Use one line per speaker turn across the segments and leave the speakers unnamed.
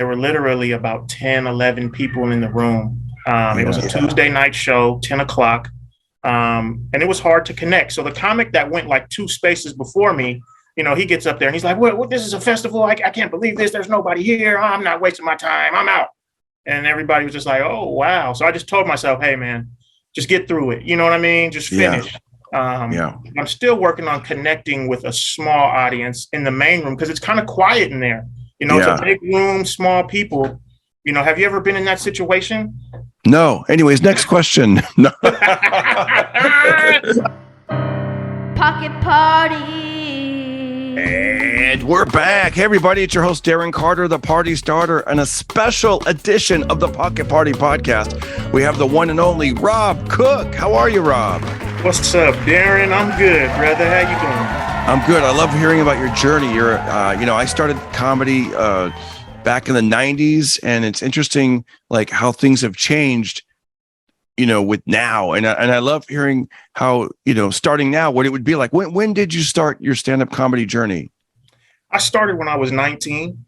There were literally about 10, 11 people in the room. It was a
Yeah.
Tuesday night show, 10 o'clock. And it was hard to connect. So the comic that went like two spaces before me, he gets up there and he's like, well, this is a festival. I can't believe this. There's nobody here. I'm not wasting my time. I'm out. And everybody was just like, oh, wow. So I just told myself, hey, man, just get through it. You know what I mean? Just finish.
Yeah.
I'm still working on connecting with a small audience in the main room because it's kind of quiet in there. It's a big room, small people. Have you ever been in that situation?
No. Anyways, next question. No.
Pocket Party.
And we're back. Hey, everybody. It's your host, Darren Carter, the party starter, and a special edition of the Pocket Party podcast. We have the one and only Rob Cook. How are you, Rob?
What's up, Darren? I'm good, brother. How you doing?
I'm good. I love hearing about your journey. I started comedy back in the 90s, and it's interesting, like how things have changed, with now. And I love hearing how, starting now, what it would be like. When did you start your stand-up comedy journey?
I started when I was 19.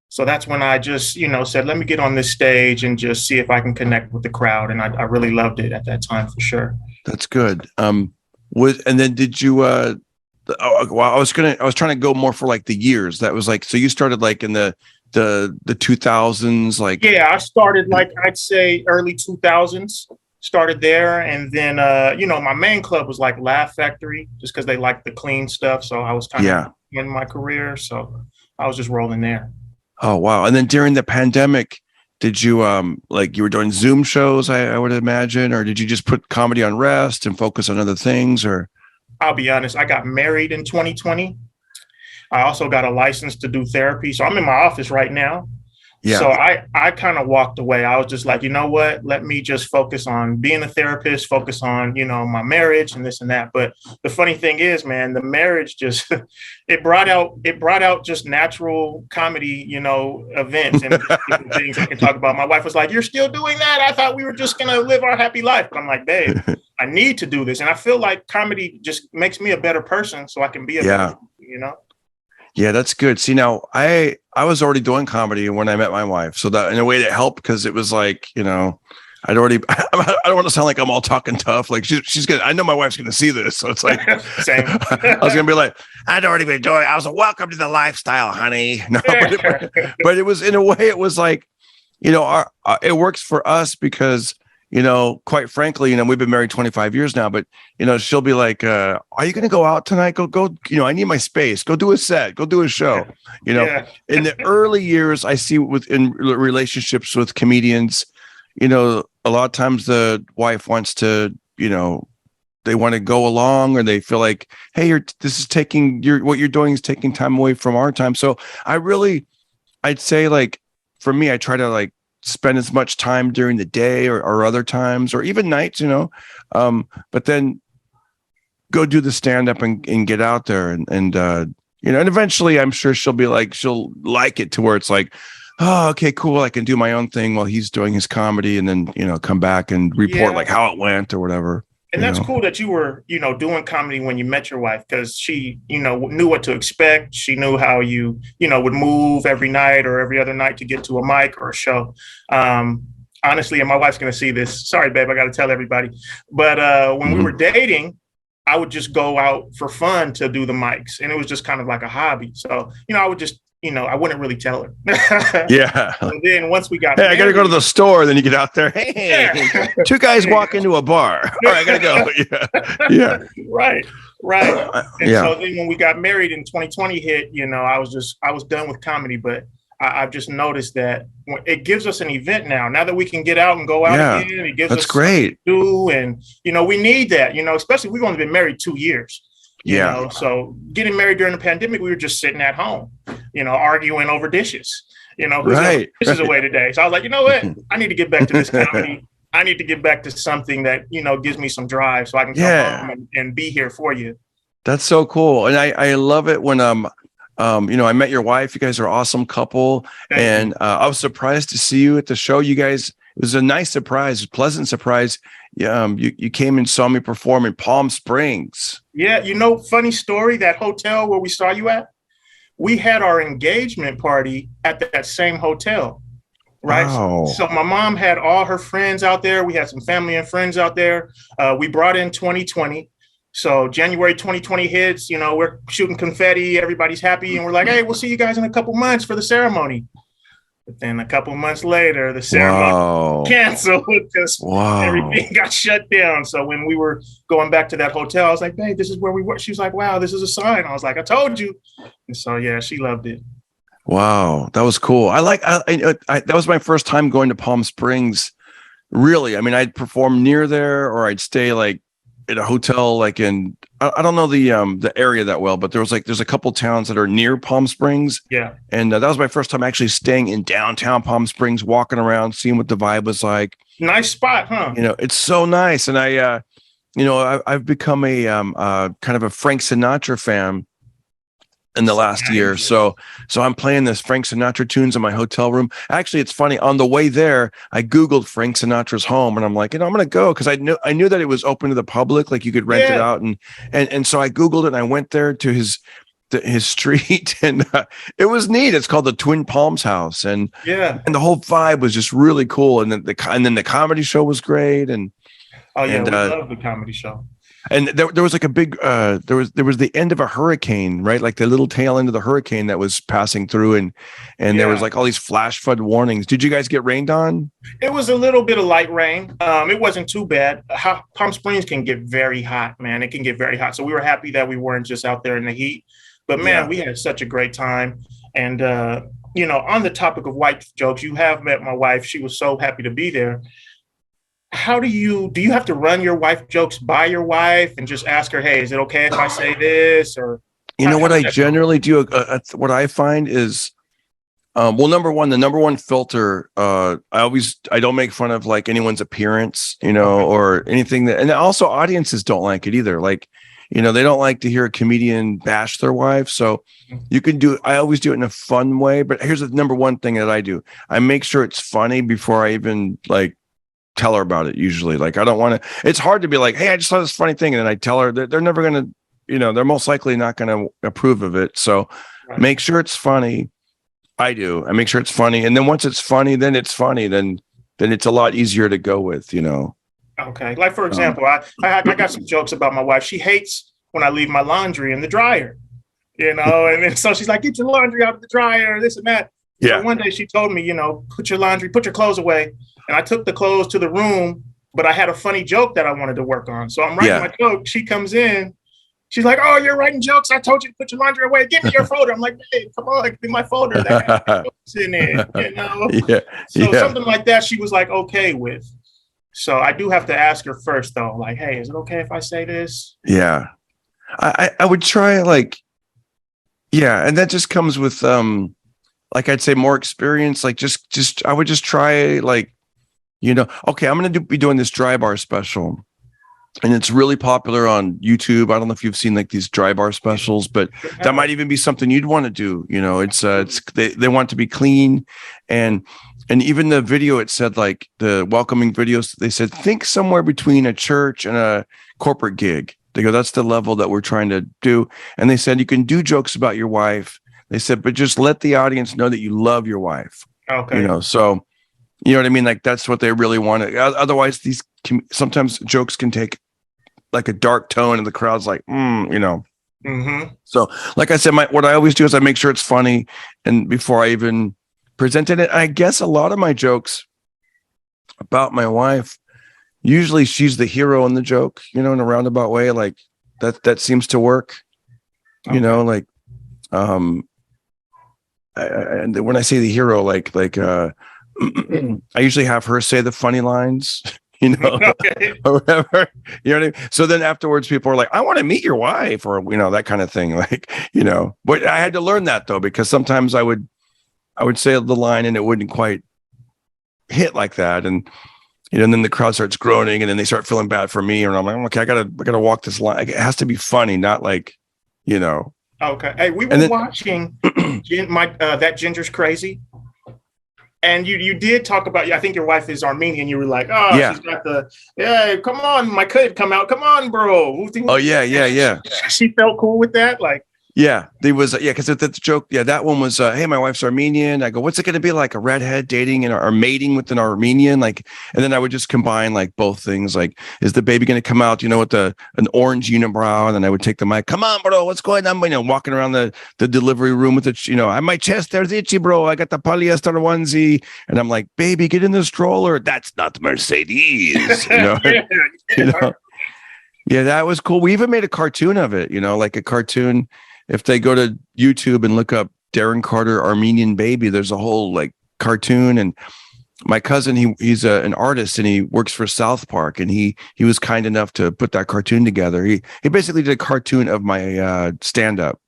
So that's when I just, said, let me get on this stage and just see if I can connect with the crowd. And I really loved it at that time, for sure.
That's good. And then did you, I was trying to go more for like the years. That was like, so you started like in the 2000s, like.
Yeah, I started like, I'd say early 2000s. Started there, and then my main club was like Laugh Factory, just because they liked the clean stuff. So I was kind of in my career, so I was just rolling there.
Oh wow! And then during the pandemic, did you you were doing Zoom shows? I would imagine, or did you just put comedy on rest and focus on other things? Or
I'll be honest, I got married in 2020. I also got a license to do therapy, so I'm in my office right now. Yeah. So I kind of walked away. I was just like, you know what? Let me just focus on being a therapist, focus on, my marriage and this and that. But the funny thing is, man, the marriage just, it brought out just natural comedy, events and things I can talk about. My wife was like, you're still doing that? I thought we were just going to live our happy life. But I'm like, babe, I need to do this. And I feel like comedy just makes me a better person so I can be a better person,
Yeah, that's good. See, now I was already doing comedy when I met my wife, so that in a way that helped because it was like, I don't want to sound like I'm all talking tough. Like she's gonna. I know my wife's gonna see this, so it's like
same.
I was gonna be like, I'd already been doing. I was like, welcome to the lifestyle, honey. No, but it was in a way, it was like, it works for us because. Quite frankly, we've been married 25 years now, but, she'll be like, are you going to go out tonight? Go, I need my space. Go do a set, go do a show. In the early years, I see in relationships with comedians, a lot of times the wife wants to, they want to go along or they feel like, hey, what you're doing is taking time away from our time. So I'd say like, for me, I try to like, spend as much time during the day or other times or even nights, but then go do the stand up and get out there and eventually I'm sure she'll like it to where it's like, oh, okay, cool. I can do my own thing while he's doing his comedy and then, come back and report like how it went or whatever.
And that's cool that you were, doing comedy when you met your wife because she, knew what to expect. She knew how you, would move every night or every other night to get to a mic or a show. Honestly, and my wife's going to see this. Sorry, babe, I got to tell everybody. But when we were dating, I would just go out for fun to do the mics. And it was just kind of like a hobby. So, I would just, I wouldn't really tell her.
Yeah.
And then once we got
married, I got to go to the store. Then you get out there. Hey, two guys walk into a bar. All right, I got to go. Yeah.
Right. And so then when we got married and 2020 hit, I was done with comedy, but I've just noticed that it gives us an event now that we can get out and go out again. It gives us
great
to do. And, we need that, especially we've only been married 2 years. So getting married during the pandemic, we were just sitting at home, arguing over dishes,
right.
This is away today. So I was like, you know what? I need to get back to this comedy. I need to get back to something that, gives me some drive so I can come home and be here for you.
That's so cool. And I love it when, I met your wife. You guys are an awesome couple. And I was surprised to see you at the show. You guys, it was a nice surprise, a pleasant surprise. You came and saw me perform in Palm Springs.
Yeah. Funny story, that hotel where we saw you at, we had our engagement party at that same hotel. right?
Wow.
So my mom had all her friends out there. We had some family and friends out there. We brought in 2020. So January 2020 hits, you know, we're shooting confetti, everybody's happy, and we're like, hey, we'll see you guys in a couple months for the ceremony. But then a couple months later, the ceremony canceled because everything got shut down. So when we were going back to that hotel, I was like, babe, this is where we were. She was like, wow, this is a sign. I was like, I told you. And so, yeah, she loved it.
Wow, that was cool. That was my first time going to Palm Springs. Really, I mean, I'd perform near there, or I'd stay like at a hotel, like in I don't know the area that well, but there's a couple towns that are near Palm Springs.
Yeah,
and that was my first time actually staying in downtown Palm Springs, walking around, seeing what the vibe was like.
Nice spot, huh?
You know, it's so nice, and I've become a kind of a Frank Sinatra fan in the last year. So I'm playing this Frank Sinatra tunes in my hotel room. Actually, it's funny. On the way there, I Googled Frank Sinatra's home, and I'm like, I'm going to go because I knew that it was open to the public, like you could rent it out, and so I Googled it and I went there to his street, and it was neat. It's called the Twin Palms House, and the whole vibe was just really cool. And then the comedy show was great, and
we love the comedy show.
And there was like a big there was the end of a hurricane, right? Like the little tail end of the hurricane that was passing through, and there was like all these flash flood warnings. Did you guys get rained on?
It was a little bit of light rain. It wasn't too bad. Palm Springs can get very hot, man. It can get very hot. So we were happy that we weren't just out there in the heat. But man, we had such a great time. And you know, on the topic of wife jokes, you have met my wife. She was so happy to be there. How do you have to run your wife jokes by your wife and just ask her, hey, is it okay if I say this? Or
you know what I generally do? What I find is, well, number one, the number one filter, I don't make fun of like anyone's appearance, you know, or anything that, and also audiences don't like it either. Like, you know, they don't like to hear a comedian bash their wife. So I always do it in a fun way. But here's the number one thing that I do. I make sure it's funny before I even like tell her about it. Usually, like, I don't want to, it's hard to be like, hey, I just saw this funny thing. And then I tell her that they're never going to, you know, they're most likely not going to approve of it. So make sure it's funny. I make sure it's funny. And then once it's funny, then it's funny. Then it's a lot easier to go with, you know?
Okay. Like, for example, I got some jokes about my wife. She hates when I leave my laundry in the dryer, you know? And then, so she's like, get your laundry out of the dryer, this and that. Yeah. So one day she told me, you know, put your clothes away. And I took the clothes to the room, but I had a funny joke that I wanted to work on. So I'm writing my joke. She comes in. She's like, oh, you're writing jokes. I told you to put your laundry away. Give me your folder. I'm like, hey, come on, give me my folder. That has jokes in it, you know? So something like that she was like okay with. So I do have to ask her first, though. Like, hey, is it okay if I say this?
Yeah. I would try like, and that just comes with, like I'd say more experience. Like I would just try like, you know, okay, I'm going to be doing this dry bar special, and it's really popular on YouTube. I don't know if you've seen like these dry bar specials, but that might even be something you'd want to do. You know, they want to be clean, and even the video, it said like the welcoming videos, they said, think somewhere between a church and a corporate gig. They go, that's the level that we're trying to do. And they said, you can do jokes about your wife. They said, but just let the audience know that you love your wife. Okay. You know, so, you know what I mean? Like, that's what they really wanted. Otherwise, sometimes jokes can take like a dark tone and the crowd's like, you know. Mm-hmm. So, like I said, what I always do is I make sure it's funny. And before I even presented it, I guess a lot of my jokes about my wife, usually she's the hero in the joke, you know, in a roundabout way. Like that seems to work, you know, like, and when I say the hero, like I usually have her say the funny lines, you know, or whatever, you know what I mean? So then afterwards, people are like, I want to meet your wife, or, you know, that kind of thing. Like, you know, but I had to learn that though, because sometimes I would say the line and it wouldn't quite hit like that. And, you know, and then the crowd starts groaning, and then they start feeling bad for me. And I'm like, okay, I gotta walk this line. It has to be funny, not like, you know.
Okay. Hey, we were watching that Ginger's Crazy. And you did talk about, I think your wife is Armenian. You were like, oh, yeah. She's got come on, my kid come out. Come on, bro.
Oh, yeah.
She felt cool with that? Like,
Yeah, there was, because that's a joke. Yeah, that one was, hey, my wife's Armenian. I go, what's it going to be like, a redhead dating or mating with an Armenian? Like, and then I would just combine like both things. Like, is the baby going to come out, with an orange unibrow? And then I would take the mic, come on, bro, what's going on? Walking around the delivery room with it, my chest there's itchy, bro. I got the polyester onesie. And I'm like, baby, get in the stroller. That's not Mercedes,
Yeah.
Yeah, that was cool. We even made a cartoon of it, like a cartoon. If they go to YouTube and look up Darren Carter Armenian baby, there's a whole like cartoon. And my cousin, he's an artist and he works for South Park, and he was kind enough to put that cartoon together. He basically did a cartoon of my stand up.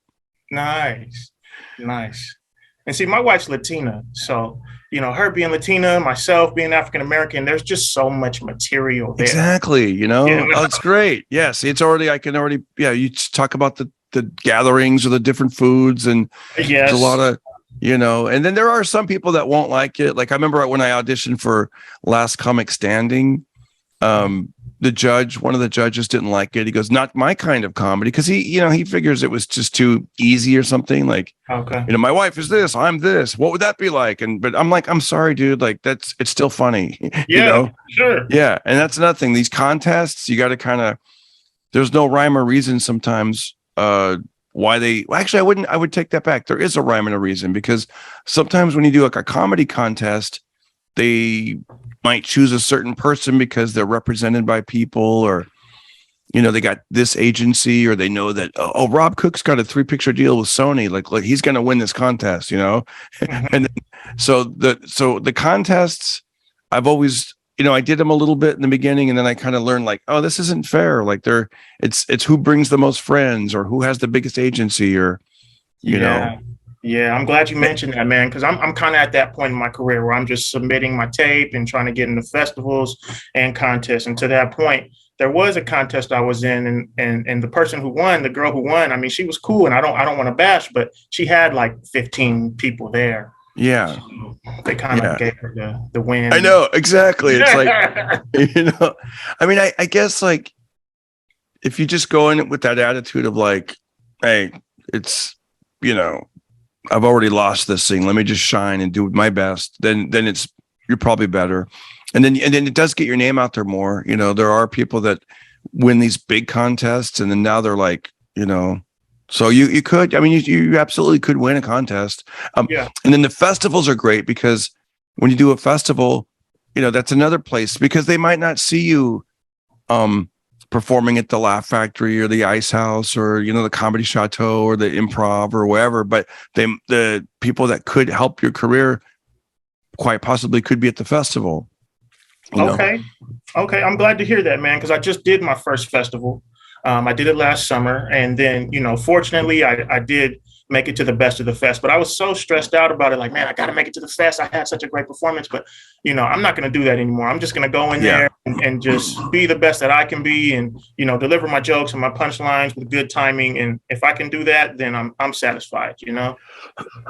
Nice. And see, my wife's Latina, so her being Latina, myself being African American, there's just so much material there.
Exactly. Oh, it's great. Yes, it's already. I can already. Yeah, you talk about the gatherings or the different foods, and
yes,
there's a lot of and then there are some people that won't like it. Like I remember when I auditioned for Last Comic Standing, one of the judges didn't like it. He goes, not my kind of comedy, because he figures it was just too easy or something. Like,
okay,
my wife is this, I'm this, what would that be like? But I'm like, I'm sorry, dude, like it's still funny.
Yeah, sure.
Yeah, and that's another thing, these contests, you got to kind of, there's no rhyme or reason sometimes why they actually, I would take that back. There is a rhyme and a reason, because sometimes when you do like a comedy contest, they might choose a certain person because they're represented by people, or they got this agency, or they know that Rob Cook's got a 3-picture deal with Sony, like he's going to win this contest,
Mm-hmm.
And then, so the contests, I've always I did them a little bit in the beginning, and then I kind of learned like, oh, this isn't fair. Like it's who brings the most friends, or who has the biggest agency, or
Yeah, I'm glad you mentioned that, man, because I'm kind of at that point in my career where I'm just submitting my tape and trying to get into festivals and contests. And to that point, there was a contest I was in, and the person who won, the girl who won, I mean, she was cool, and I don't want to bash, but she had like 15 people there.
Yeah.
So they kind of gave her the win.
I know, exactly. It's like, I mean, I guess like if you just go in with that attitude of like, hey, it's, I've already lost this thing, let me just shine and do my best, then you're probably better. And then it does get your name out there more. There are people that win these big contests, and then now they're like, so you could, I mean, you absolutely could win a contest. And then the festivals are great, because when you do a festival, that's another place, because they might not see you performing at the Laugh Factory or the Ice House, or the Comedy Chateau or the Improv or wherever, but the people that could help your career quite possibly could be at the festival.
Okay. I'm glad to hear that, man, because I just did my first festival. I did it last summer, and then, fortunately, I did make it to the Best of the Fest, but I was so stressed out about it. Like, man, I got to make it to the fest. I had such a great performance, but, I'm not going to do that anymore. I'm just going to go in there and just be the best that I can be, and, deliver my jokes and my punchlines with good timing. And if I can do that, then I'm satisfied,
Yeah.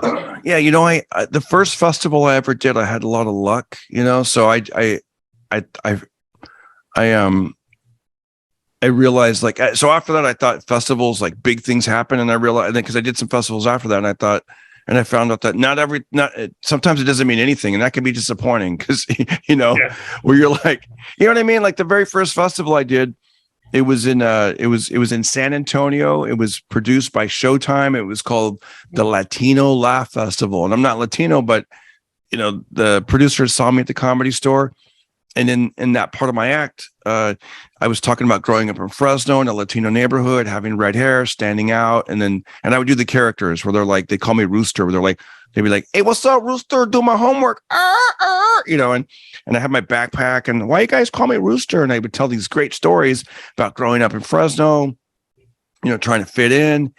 I the first festival I ever did, I had a lot of luck, so I realized, like, so after that, I thought festivals, like big things happen. And I realized, because I did some festivals after that, and I found out that sometimes it doesn't mean anything. And that can be disappointing, because, where you're like, what I mean? Like the very first festival I did, it was in San Antonio. It was produced by Showtime. It was called the Latino Laugh Festival. And I'm not Latino, but, the producers saw me at the Comedy Store. And in that part of my act, I was talking about growing up in Fresno in a Latino neighborhood, having red hair, standing out. And I would do the characters where they're like, they call me Rooster, where they'd be like, hey, what's up, Rooster? Do my homework. And I have my backpack, and why you guys call me Rooster? And I would tell these great stories about growing up in Fresno, trying to fit in.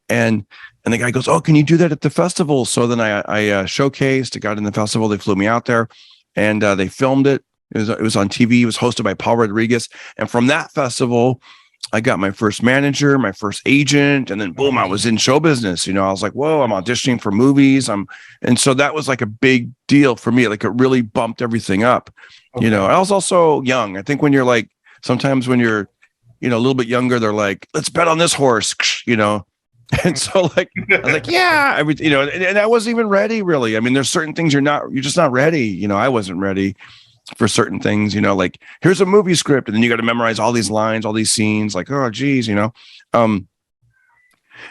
And the guy goes, oh, can you do that at the festival? So then I showcased, I got in the festival. They flew me out there, and they filmed it. It was on TV. It was hosted by Paul Rodriguez. And from that festival, I got my first manager, my first agent, and then boom, I was in show business. I was like, whoa, I'm auditioning for movies. And so that was like a big deal for me. Like it really bumped everything up. Okay. I was also young. I think when you're like, sometimes when you're, a little bit younger, they're like, let's bet on this horse, And so like, I was like, yeah, I would, and I wasn't even ready really. I mean, there's certain things you're just not ready. I wasn't ready for certain things, like here's a movie script. And then you got to memorize all these lines, all these scenes, like, oh geez, and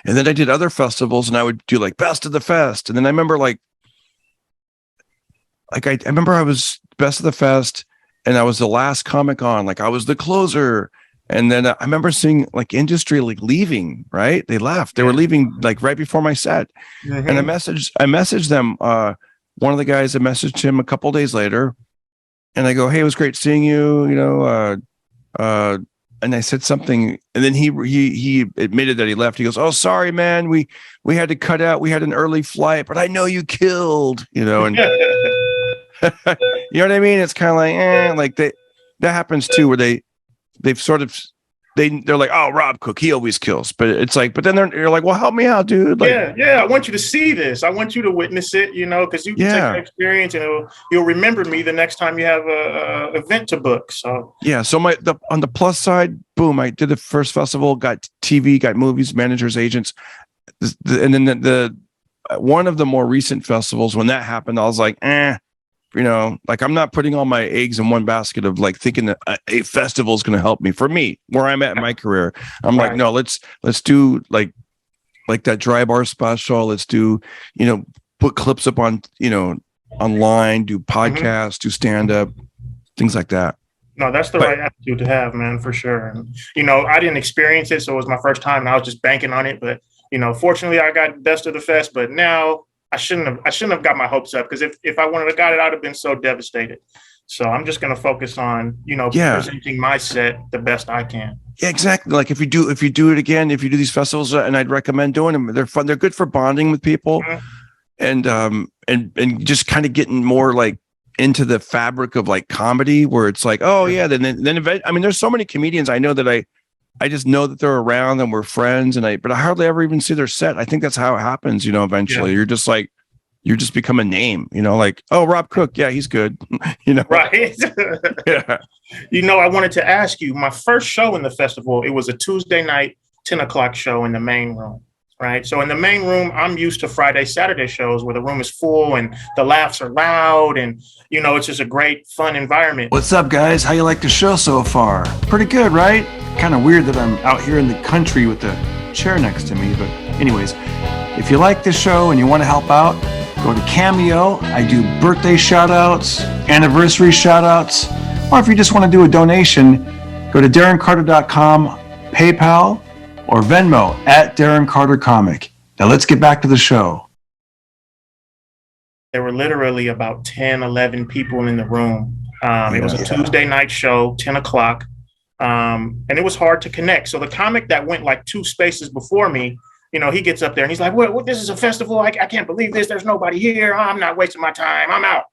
then I did other festivals and I would do like best of the fest. And then I remember I remember I was best of the fest and I was the last comic on, like I was the closer. And then I remember seeing like industry like leaving, right? They left. They were leaving like right before my set. Mm-hmm. And I messaged them. One of the guys, I messaged him a couple of days later and I go, hey, it was great seeing you, and I said something and then he admitted that he left. He goes, oh, sorry, man. We had to cut out. We had an early flight, but I know you killed, and you know what I mean? It's kind of like, that happens too, where they've sort of they're like, oh, Rob Cook, he always kills, but it's like, but then you're like, well, help me out, dude. Like,
yeah, I want you to see this. I want you to witness it, because you can take that experience and you'll remember me the next time you have a event to book. So
so on the plus side, boom, I did the first festival, got TV, got movies, managers, agents, and then the one of the more recent festivals, when that happened, I was like, like I'm not putting all my eggs in one basket of like thinking that a festival is going to help me. For me, where I'm at in my career, I'm like, no, let's do like that dry bar special. Let's do, put clips up on, online, do podcasts, do stand up, things like that.
No, that's the right attitude to have, man, for sure. And, I didn't experience it, so it was my first time and I was just banking on it. But, fortunately I got best of the fest, but now I shouldn't have got my hopes up, because if I wouldn't have got it, I'd have been so devastated. So I'm just going to focus on, presenting my set the best I can.
Yeah, exactly. Like if you do it again, if you do these festivals, and I'd recommend doing them, they're fun. They're good for bonding with people, and just kind of getting more like into the fabric of like comedy, where it's like, oh yeah, then I mean, there's so many comedians I know that I just know that they're around and we're friends, but I hardly ever even see their set. I think that's how it happens, eventually. You're just like, you just become a name, like, oh, Rob Cook. Yeah, he's good.
Right.
Yeah.
I wanted to ask you, my first show in the festival, it was a Tuesday night, 10 o'clock show in the main room. Right. So in the main room, I'm used to Friday, Saturday shows where the room is full and the laughs are loud and, it's just a great, fun environment.
What's up, guys? How you like the show so far? Pretty good, right? Kind of weird that I'm out here in the country with the chair next to me. But anyways, if you like this show and you want to help out, go to CAMEO. I do birthday shout outs, anniversary shout outs, or if you just want to do a donation, go to DarrenCarter.com, PayPal, or Venmo at Darren Carter Comic. Now let's get back to the show.
There were literally about 10, 11 people in the room. It was a Tuesday night show, 10 o'clock. And it was hard to connect. So the comic that went like two spaces before me, he gets up there and he's like, well, this is a festival. I can't believe this. There's nobody here. I'm not wasting my time. I'm out.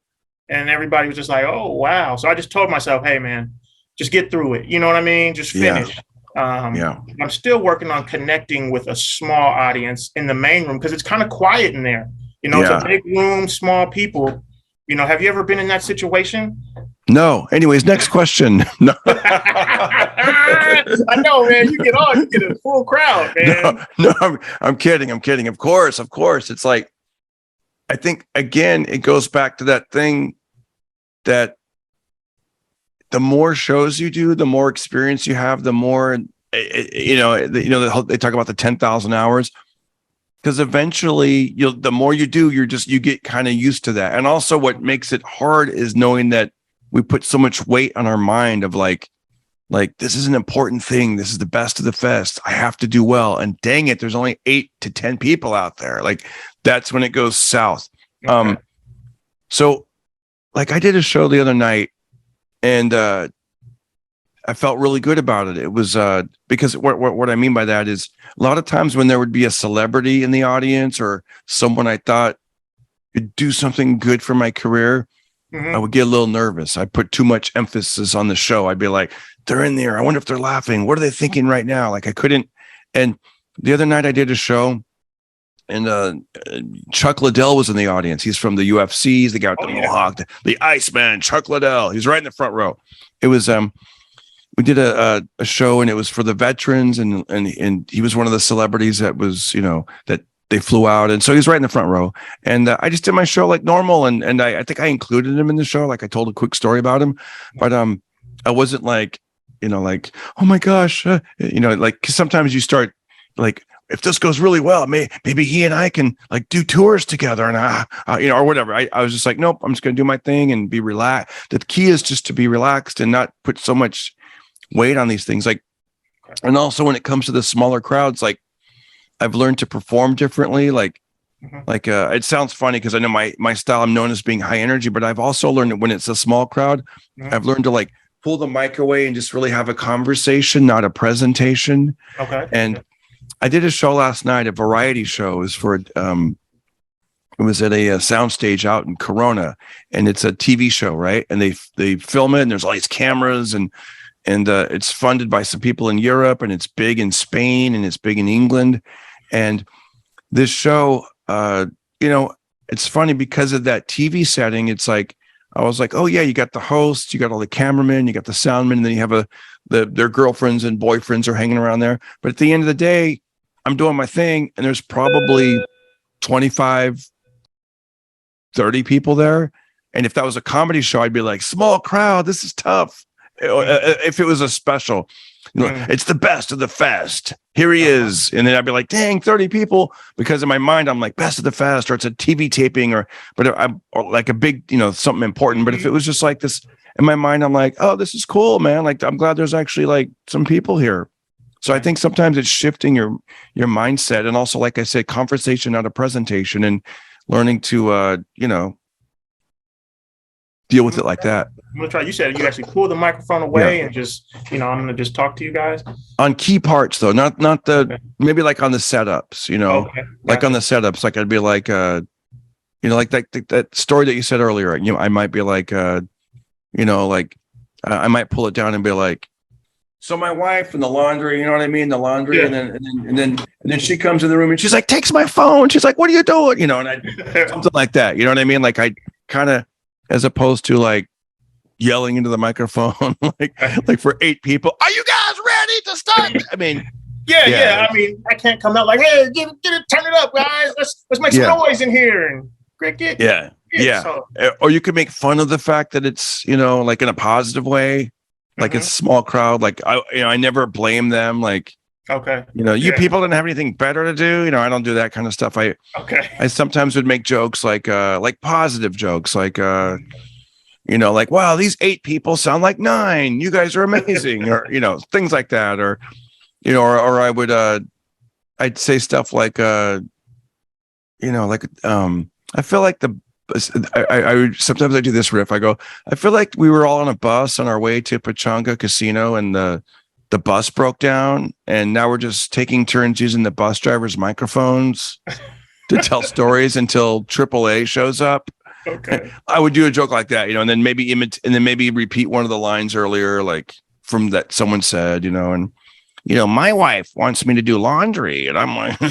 And everybody was just like, oh, wow. So I just told myself, hey, man, just get through it. You know what I mean? Just finish. I'm still working on connecting with a small audience in the main room because it's kind of quiet in there. It's a big room, small people. Have you ever been in that situation?
No. Anyways, next question. No.
I know, man. You get a full crowd, man.
No, I'm kidding. Of course. It's like, I think again, it goes back to that thing that the more shows you do, the more experience you have, the more, they talk about the 10,000 hours. Because eventually, the more you do, you get kind of used to that. And also, what makes it hard is knowing that we put so much weight on our mind of like this is an important thing. This is the best of the fest. I have to do well. And dang it, there's only 8 to 10 people out there. Like that's when it goes south. Okay. So, like I did a show the other night, and I felt really good about it. It was because what I mean by that is a lot of times when there would be a celebrity in the audience or someone I thought could do something good for my career, I would get a little nervous. I put too much emphasis on the show. I'd be like, they're in there. I wonder if they're laughing. What are they thinking right now? Like I couldn't. And the other night I did a show, and Chuck Liddell was in the audience. He's from the UFC. He's the guy with the Mohawk, the Iceman, Chuck Liddell. He's right in the front row. It was we did a show, and it was for the veterans, and he was one of the celebrities that was, that they flew out, and so he was right in the front row. And I just did my show like normal, and I think I included him in the show, like I told a quick story about him, but I wasn't like, like, oh my gosh, like, 'cause sometimes you start like, if this goes really well, maybe he and I can like do tours together, and or whatever. I was just like, nope, I'm just gonna do my thing and be relaxed. The key is just to be relaxed and not put so much weight on these things. Like, and also when it comes to the smaller crowds, like I've learned to perform differently. Like, it sounds funny because I know my style, I'm known as being high energy, but I've also learned that when it's a small crowd, I've learned to like pull the mic away and just really have a conversation, not a presentation.
Okay.
And I did a show last night, a variety show. It was for it was at a soundstage out in Corona, and it's a TV show, right? And they film it, and there's all these cameras, and it's funded by some people in Europe, and it's big in Spain, and it's big in England. And this show, it's funny because of that TV setting. It's like, I was like, oh yeah, you got the host, you got all the cameramen, you got the soundmen, and then you have their girlfriends and boyfriends are hanging around there. But at the end of the day, I'm doing my thing, and there's probably 25, 30 people there. And if that was a comedy show, I'd be like, small crowd, this is tough. If it was a special, it's the best of the fest. Here he is. And then I'd be like, dang, 30 people. Because in my mind, I'm like, best of the fest, or it's a TV taping, or like a big, something important. But if it was just like this in my mind, I'm like, oh, this is cool, man. Like, I'm glad there's actually like some people here. So I think sometimes it's shifting your mindset. And also, like I said, conversation, not a presentation, and learning to, deal with it like that.
I'm gonna try. You said you actually pull the microphone away and just, I'm gonna just talk to you guys
on key parts, though, not the maybe like on the setups, like on the setups. Like I'd be like, like that story that you said earlier. I might be like, I might pull it down and be like, so my wife and the laundry, you know what I mean, the laundry, and then she comes in the room and she's like, takes my phone. She's like, what are you doing? And I something like that. You know what I mean? Like I kind of, as opposed to like yelling into the microphone, like for 8 people, are you guys ready to start? I mean,
yeah. I mean, I can't come out like, hey, get it, turn it up, guys. Let's make some noise in here and cricket.
Yeah. So. Or you could make fun of the fact that it's, like in a positive way, like it's a small crowd. Like I never blame them. Like,
okay,
you people didn't have anything better to do. I don't do that kind of stuff. I sometimes would make jokes like positive jokes, like like, wow, these 8 people sound like 9. You guys are amazing, or things like that, or I would I'd say stuff like I feel like I would sometimes I do this riff. I go, I feel like we were all on a bus on our way to Pachanga Casino, and the bus broke down, and now we're just taking turns using the bus driver's microphones to tell stories until AAA shows up.
Okay.
I would do a joke like that, and then maybe repeat one of the lines earlier, like from that someone said, and my wife wants me to do laundry, and I'm like,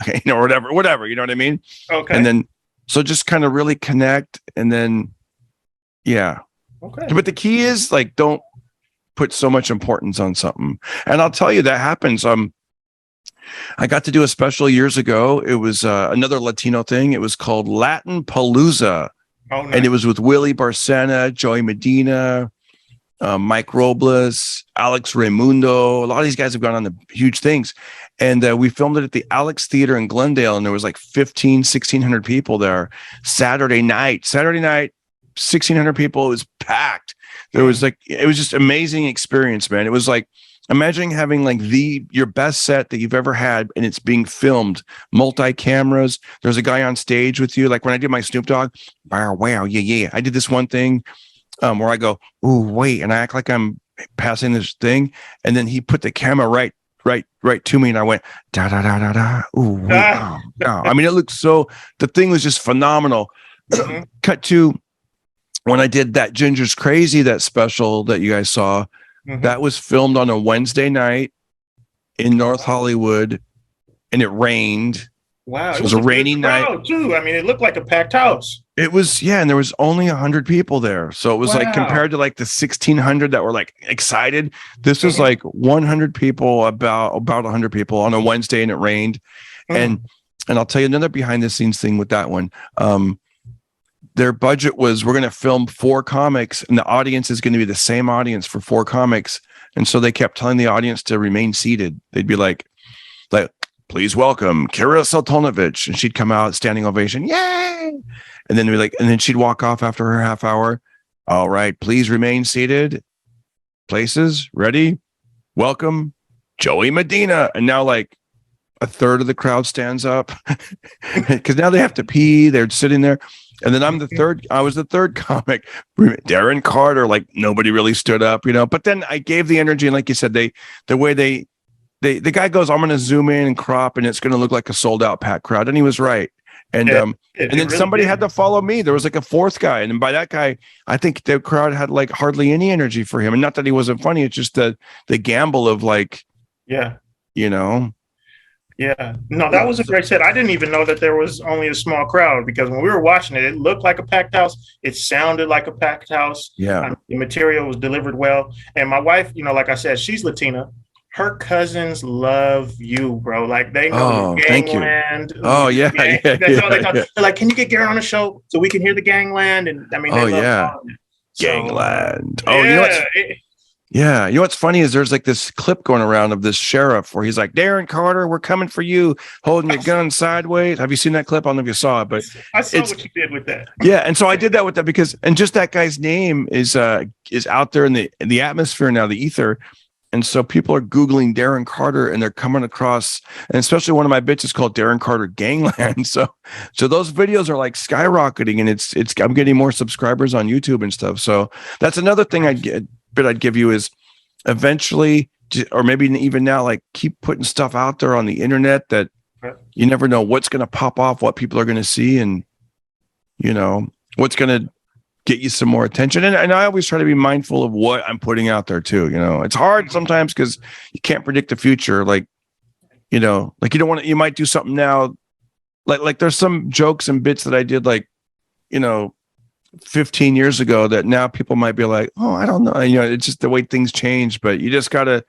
okay, whatever, you know what I mean?
Okay.
And then so just kind of really connect, and then okay. But the key is like, don't put so much importance on something. And I'll tell you, that happens. I got to do a special years ago. It was another Latino thing. It was called Latin Palooza.
Oh, nice.
And it was with Willie Barcena, Joey Medina, Mike Robles, Alex Raimundo. A lot of these guys have gone on to huge things. And we filmed it at the Alex Theater in Glendale, and there was like 1,600 people there. Saturday night, 1,600 people. It was packed. There was it was just amazing experience, man. It was like, imagining having like your best set that you've ever had, and it's being filmed, multi-cameras. There's a guy on stage with you. Like when I did my Snoop Dogg, wow, yeah. I did this one thing where I go, ooh, wait, and I act like I'm passing this thing, and then he put the camera right to me, and I went da da da da da. Ooh, wait, oh, no. I mean, it looked so. The thing was just phenomenal. Cut to when I did that Ginger's Crazy, that special that you guys saw. That was filmed on a Wednesday night in North Hollywood, and it rained,
Wow,
So
it
it was
was
a
a good
rainy night.
crowd too. I mean, it looked like a packed house.
It was, yeah, and there was only 100 people there. So it was like
Wow.
compared to like the 1,600 that were like excited. This was
Mhm.
like 100 people, about 100 people on a Wednesday, and it rained.
Mhm.
And I'll tell you another behind the scenes thing with that one. Their budget was, we're going to film 4 comics, and the audience is going to be the same audience for 4 comics. And so they kept telling the audience to remain seated. They'd be like, please welcome Kira Sultanovich, and she'd come out, standing ovation, yay! And then she'd walk off after her half hour. All right, please remain seated. Places ready. Welcome, Joey Medina. And now like a third of the crowd stands up because now they have to pee. They're sitting there. And then I was the third comic, Darren Carter. Like nobody really stood up, but then I gave the energy. And like you said, the guy goes, I'm going to zoom in and crop, and it's going to look like a sold out packed crowd. And he was right. And then really somebody had to follow me. There was like a 4th guy. And by that guy, I think the crowd had like hardly any energy for him. And not that he wasn't funny. It's just the gamble of like,
Yeah.
Yeah.
No, that was a great set. I didn't even know that there was only a small crowd, because when we were watching it, it looked like a packed house. It sounded like a packed house.
Yeah.
The material was delivered well. And my wife, like I said, she's Latina. Her cousins love you, bro. Like they know the gangland.
Oh yeah.
That's all they talk. They're like, can you get Garrett on the show so we can hear the gangland? And I mean, they love
gangland.
So,
you know what's funny is there's like this clip going around of this sheriff where he's like, Darren Carter, we're coming for you, holding your gun sideways. Have you seen that clip? I don't know if you saw it, but
I saw what you did with that.
Yeah, and so I did that with that because, and just that guy's name is out there in the atmosphere now, the ether. And so people are Googling Darren Carter, and they're coming across, and especially one of my bits is called Darren Carter Gangland. So those videos are like skyrocketing, and I'm getting more subscribers on YouTube and stuff. So that's another thing I'd give you is eventually, or maybe even now, like keep putting stuff out there on the internet that you never know what's going to pop off, what people are going to see, and what's going to get you some more attention. And I always try to be mindful of what I'm putting out there too. It's hard sometimes because you can't predict the future. Like, you don't want to, you might do something now. Like there's some jokes and bits that I did 15 years ago that now people might be like, oh, I don't know. It's just the way things change, but you just got to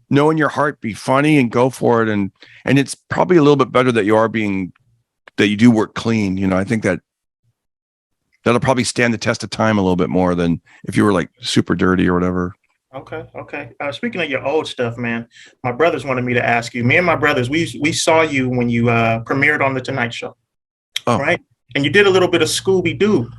know in your heart, be funny and go for it. And it's probably a little bit better that you do work clean. I think that'll probably stand the test of time a little bit more than if you were like super dirty or whatever.
Okay. Speaking of your old stuff, man, my brothers wanted me to ask you. Me and my brothers, we saw you when you premiered on the Tonight Show, right? And you did a little bit of Scooby Doo.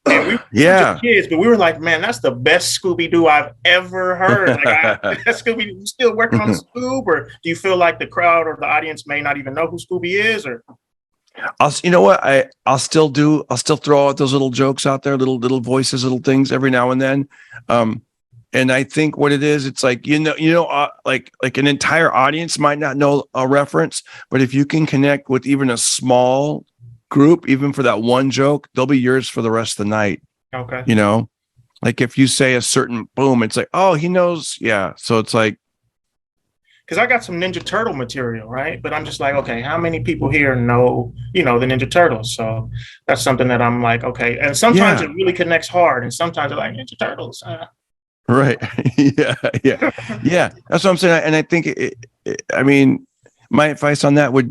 And we were just kids, but we were like, man, that's the best Scooby Doo I've ever heard. Like, Scooby, you still working on Scoob, or do you feel like the crowd or the audience may not even know who Scooby is, or?
I'll still throw out those little jokes out there, little voices, little things every now and then. And I think what it is, it's like, like an entire audience might not know a reference, but if you can connect with even a small group, even for that one joke, they'll be yours for the rest of the night.
Okay.
Like if you say a certain boom, it's like, oh, he knows. Yeah. So it's like,
because I got some Ninja Turtle material, right? But I'm just like, okay, how many people here know, the Ninja Turtles? So that's something that I'm like, okay. And sometimes it really connects hard, and sometimes they're like, Ninja Turtles.
Right. Yeah. That's what I'm saying. And I think, my advice on that would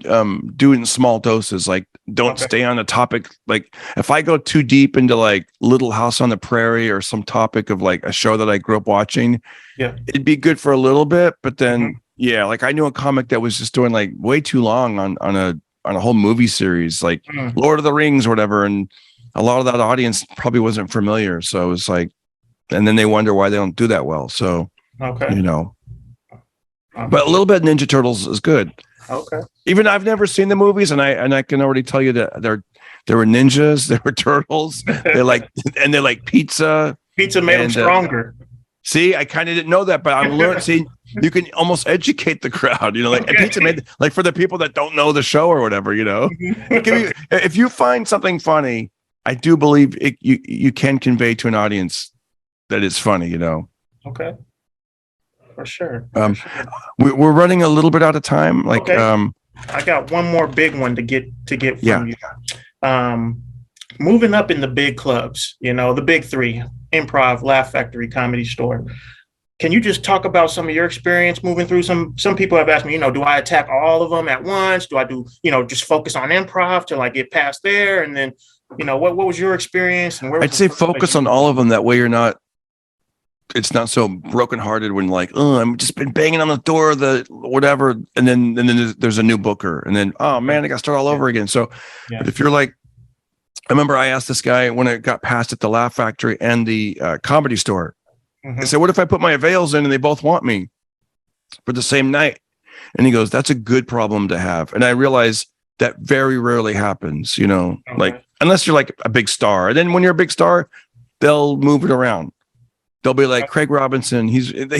do it in small doses. Like, don't stay on the topic. Like, if I go too deep into like Little House on the Prairie or some topic of like a show that I grew up watching, it'd be good for a little bit, but then. Yeah, like I knew a comic that was just doing like way too long on a whole movie series, like Lord of the Rings or whatever, and a lot of that audience probably wasn't familiar. So it was like, and then they wonder why they don't do that well. So but a little bit of Ninja Turtles is good.
Okay.
Even I've never seen the movies, and I can already tell you that there were ninjas, there were turtles, they like pizza.
Pizza made them stronger.
See, I kind of didn't know that, but I'm learning. See, you can almost educate the crowd, and pizza made, like for the people that don't know the show or whatever, if you find something funny, I do believe you can convey to an audience that it's funny,
Okay. For sure.
We're running a little bit out of time.
I got one more big one to get
Yeah.
from you. Moving up in the big clubs, the big three: Improv, Laugh Factory, Comedy Store. Can you just talk about some of your experience moving through some people have asked me, do I attack all of them at once? Do I do, just focus on improv till I get past there? And then, what was your experience? And where
I'd say focus on all of them. That way it's not so brokenhearted when like, oh, I'm just been banging on the door of the whatever. And then there's a new booker. And then, oh man, I got to start all over again. So, but if you're like, I remember I asked this guy when I got passed at the Laugh Factory and the Comedy Store. I said, what if I put my avails in and they both want me for the same night? And he goes, that's a good problem to have. And I realized that very rarely happens, like unless you're like a big star. And then when you're a big star, they'll move it around. They'll be like Craig Robinson.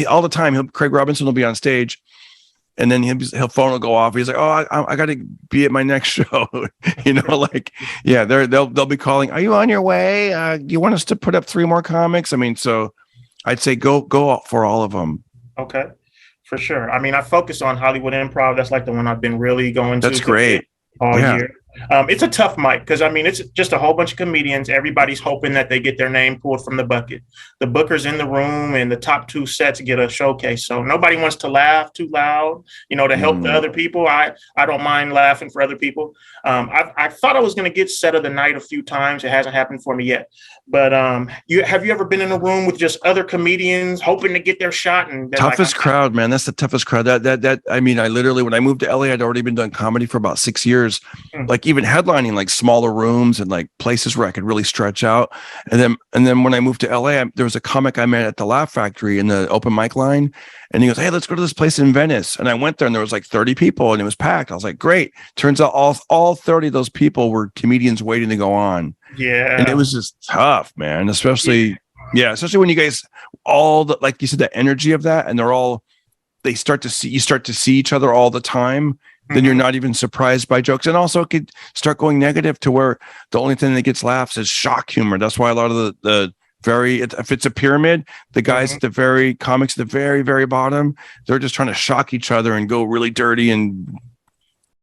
All the time. Craig Robinson will be on stage. And then he'll phone will go off. He's like, oh, I got to be at my next show. They'll be calling. Are you on your way? Do you want us to put up 3 more comics? I mean, so I'd say go for all of them.
Okay, for sure. I mean, I focus on Hollywood Improv. That's like the one I've been really going to.
That's great.
All year. It's a tough mic because it's just a whole bunch of comedians. Everybody's hoping that they get their name pulled from the bucket. The booker's in the room and the top 2 sets get a showcase. So nobody wants to laugh too loud, to help the other people. I don't mind laughing for other people. I thought I was going to get set of the night a few times. It hasn't happened for me yet. But have you ever been in a room with just other comedians hoping to get their shot? And
toughest crowd, man. That's the toughest crowd. I mean, I literally, when I moved to LA, I'd already been doing comedy for about 6 years. Like even headlining like smaller rooms and like places where I could really stretch out. And then when I moved to LA, there was a comic I met at the Laugh Factory in the open mic line. And he goes, hey, let's go to this place in Venice. And I went there and there was like 30 people and it was packed. I was like, great. Turns out all 30 of those people were comedians waiting to go on. Yeah. And it was just tough, man. Especially when you guys all the, like you said, the energy of that. And you start to see each other all the time. Then you're not even surprised by jokes. And also it could start going negative to where the only thing that gets laughs is shock humor. That's why a lot of if it's a pyramid, the guys at the comics at the very, very bottom, they're just trying to shock each other and go really dirty and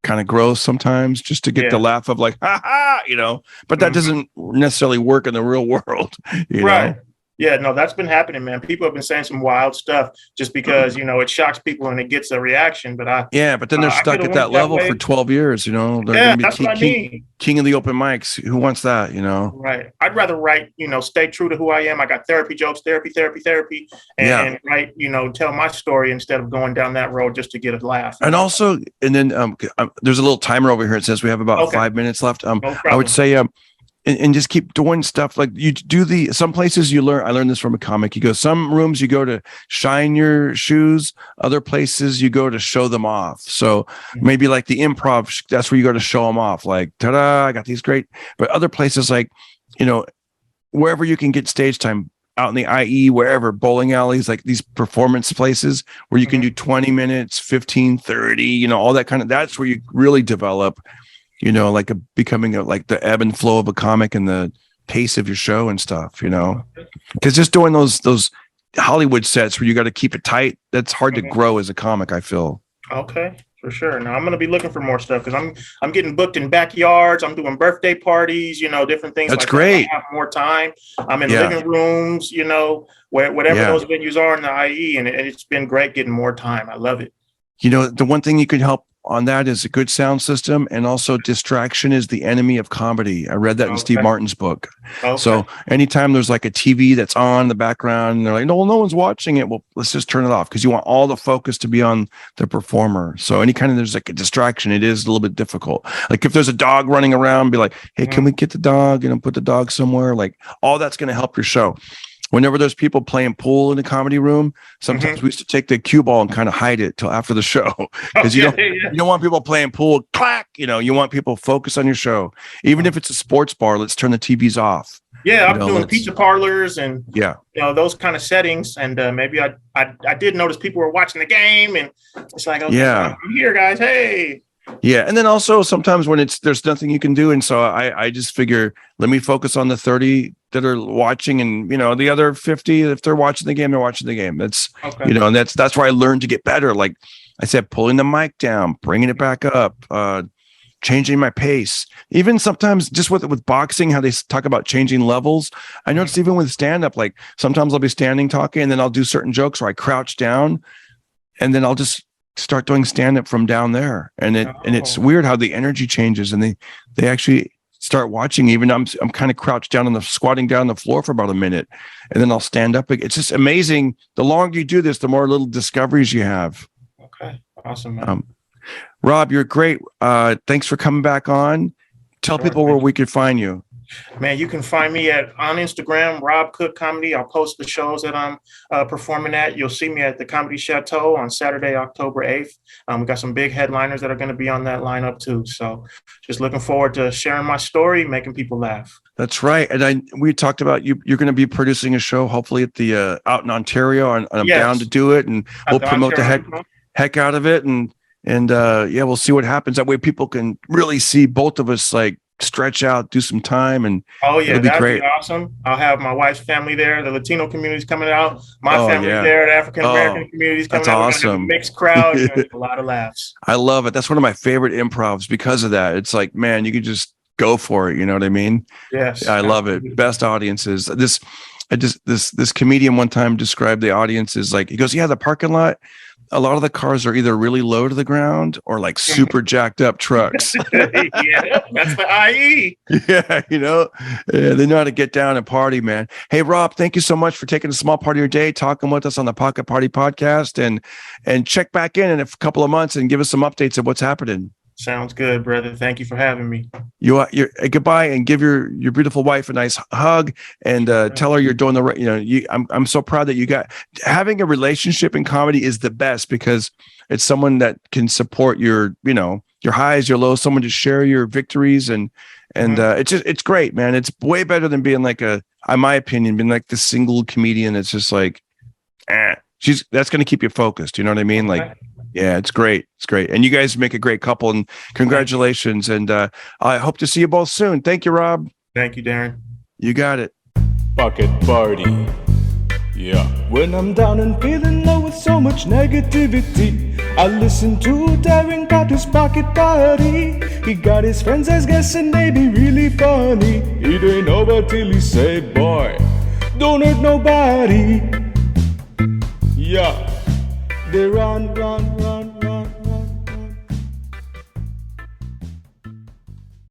kind of gross sometimes just to get the laugh of like, ha ha, but that doesn't necessarily work in the real world, you know?
Yeah, no, that's been happening, man. People have been saying some wild stuff just because, it shocks people and it gets a reaction. But
but then they're stuck at that level for 12 years, They're gonna be
that's what I mean.
King of the open mics. Who wants that,
Right. I'd rather write, stay true to who I am. I got therapy jokes, therapy, and write, tell my story instead of going down that road just to get a laugh.
And also, and then there's a little timer over here. It says we have about 5 minutes left. No I would say, and just keep doing stuff like you do some places you learn. I learned this from a comic. You go, some rooms you go to shine your shoes. Other places you go to show them off. So maybe like the improv, that's where you go to show them off. Like, ta-da, I got these great. But other places like, wherever you can get stage time out in the IE, wherever, bowling alleys, like these performance places where you can do 20 minutes, 15, 30, all that kind of, that's where you really develop like becoming like the ebb and flow of a comic and the pace of your show and stuff, because just doing those Hollywood sets where you got to keep it tight, that's hard to grow as a comic, I feel.
Okay, for sure. Now I'm going to be looking for more stuff because I'm getting booked in backyards. I'm doing birthday parties, different things.
That's
like
great.
That. I have more time. I'm in living rooms, whatever those venues are in the IE, and it's been great getting more time. I love it.
The one thing you could help on that is a good sound system, and also distraction is the enemy of comedy. I read that in Steve Martin's book. So anytime there's like a TV that's on in the background and they're like, no one's watching it, well, let's just turn it off, because you want all the focus to be on the performer. So there's like a distraction, it is a little bit difficult. Like if there's a dog running around, be like, hey, can we get the dog, put the dog somewhere? Like all that's going to help your show. Whenever there's people playing pool in the comedy room, sometimes we used to take the cue ball and kind of hide it till after the show, because you don't want people playing pool. Clack, you want people focused on your show. Even if it's a sports bar, let's turn the TVs off.
Yeah, I'm doing pizza parlors and those kind of settings. And maybe I did notice people were watching the game, and it's like, okay, I'm here, guys. Hey.
Yeah, and then also sometimes when there's nothing you can do, and so I just figure, let me focus on the 30 that are watching, and the other 50, if they're watching the game, they're watching the game. That's and that's where I learned to get better. Like I said pulling the mic down, bringing it back up, changing my pace. Even sometimes just with boxing, how they talk about changing levels. I noticed even with stand-up, like sometimes I'll be standing talking and then I'll do certain jokes where I crouch down and then I'll just start doing stand-up from down there. And it's weird how the energy changes and they actually start watching. Even I'm kind of crouched down squatting down on the floor for about a minute and then I'll stand up. It's just amazing. The longer you do this, the more little discoveries you have.
Okay. Awesome, man.
Rob, you're great. Thanks for coming back on. Tell people where we could find you.
Man, you can find me on Instagram, Rob Cook Comedy. I'll post the shows that I'm performing at. You'll see me at the Comedy Chateau on Saturday, October 8th. We got some big headliners that are going to be on that lineup too. So just looking forward to sharing my story, making people laugh. That's right. And we talked about you're going to be producing a show, hopefully at the out in Ontario, and I'm down to do it. And we'll promote the heck out of it. And we'll see what happens. That way people can really see both of us like stretch out, do some time, and that'd be awesome. I'll have my wife's family there, the Latino community's coming out, my family there, the African American community's coming out. That's awesome. Mixed crowd, a lot of laughs. I love it. That's one of my favorite improvs because of that. It's like, man, you can just go for it. You know what I mean? Yes. I love it. Best audiences. This comedian one time described the audience as like, he goes, yeah, the parking lot, a lot of the cars are either really low to the ground or like super jacked up trucks. Yeah, that's the IE. Yeah, they know how to get down and party, man. Hey, Rob, thank you so much for taking a small part of your day, talking with us on the Pocket Party podcast, and check back in a couple of months and give us some updates of what's happening. Sounds good, brother. Thank you for having me. You're goodbye, and give your beautiful wife a nice hug, and tell her you're doing the right. I'm so proud that you got having a relationship in comedy is the best because it's someone that can support your highs, your lows, someone to share your victories, and it's great, man. It's way better than being like in my opinion, being like the single comedian. It's just like, that's going to keep you focused. You know what I mean? Like. Yeah, it's great. It's great. And you guys make a great couple, and congratulations. And I hope to see you both soon. Thank you, Rob. Thank you, Darren. You got it.
Pocket Party. Yeah. When I'm down and feeling low with so much negativity, I listen to Darren got his Pocket Party. He got his friends as guests and they be really funny. It ain't over till he say, boy, don't hurt nobody. Yeah. They run, run, run.